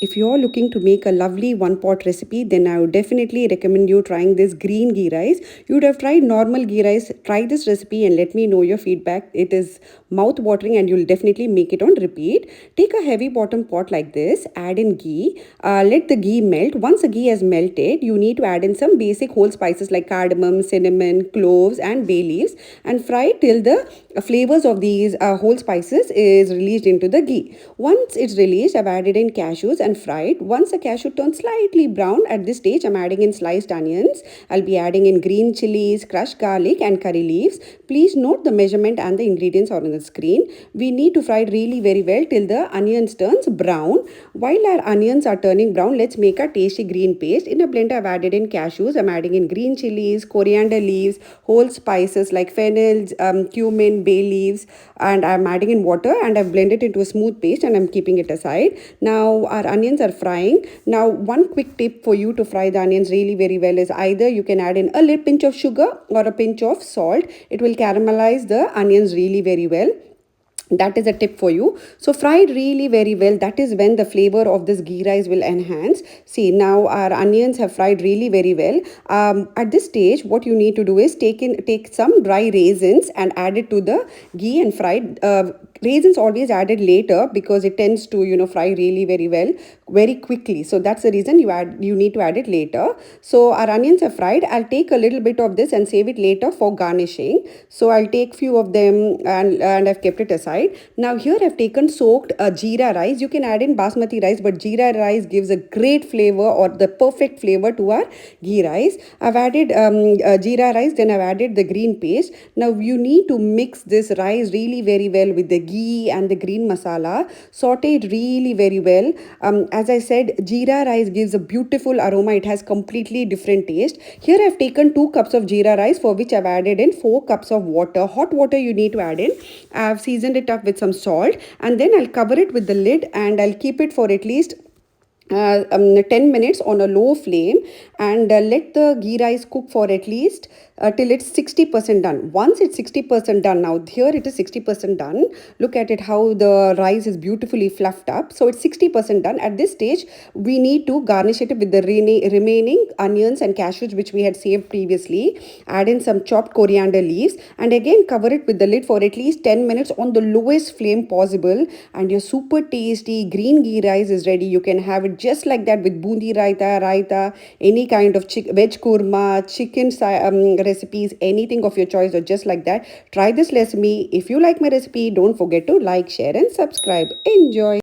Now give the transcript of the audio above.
If you're looking to make a lovely one pot recipe, then I would definitely recommend you trying this green ghee rice. You would have tried normal ghee rice. Try this recipe and let me know your feedback. It is mouth watering and you'll definitely make it on repeat. Take a heavy bottom pot like this, add in ghee, let the ghee melt. Once the ghee has melted, you need to add in some basic whole spices like cardamom, cinnamon, cloves, and bay leaves and fry till the flavors of these whole spices is released into the ghee. Once it's released, I've added in cashews and fried. Once the cashew turns slightly brown, at this stage I'm adding in sliced onions. I'll be adding in green chillies, crushed garlic, and curry leaves. Please note the measurement and the ingredients are on the screen. We need to fry it really very well till the onions turns brown. While our onions are turning brown, let's make a tasty green paste. In a blender, I've added in cashews. I'm adding in green chilies, coriander leaves, whole spices like fennel, cumin, bay leaves, and I'm adding in water and I've blended it into a smooth paste and I'm keeping it aside. Now our onions are frying. Now one quick tip for you to fry the onions really very well is either you can add in a little pinch of sugar or a pinch of salt. It will caramelize the onions really very well. That is a tip for you. So fry it really very well. That is when the flavor of this ghee rice will enhance. See, now our onions have fried really very well. At this stage, what you need to do is take some dry raisins and add it to the ghee and fried. Raisins always added later because it tends to fry really very well very quickly. So that's the reason you need to add it later. So our onions are fried. I'll take a little bit of this and save it later for garnishing. So I'll take few of them and I've kept it aside. Now here I've taken soaked jeera rice. You can add in basmati rice, but jeera rice gives a great flavor or the perfect flavor to our ghee rice. I've added jeera rice, then I've added the green paste. Now you need to mix this rice really very well with the ghee and the green masala. Saute it really very well. As I said, jeera rice gives a beautiful aroma. It has completely different taste. Here I've taken 2 cups of jeera rice for which I've added in 4 cups of water. Hot water you need to add in. I've seasoned it up with some salt and then I'll cover it with the lid and I'll keep it for at least 10 minutes on a low flame and let the ghee rice cook for at least till it's 60% done. Once it's 60% done, now here it is 60% done. Look at it how the rice is beautifully fluffed up. So it's 60% done. At this stage, we need to garnish it with the remaining onions and cashews which we had saved previously. Add in some chopped coriander leaves and again cover it with the lid for at least 10 minutes on the lowest flame possible and your super tasty green ghee rice is ready. You can have it just like that with bundi raita, any kind of veg kurma, chicken recipes, anything of your choice or just like that. Try this recipe. If you like my recipe, don't forget to like, share and subscribe. Enjoy.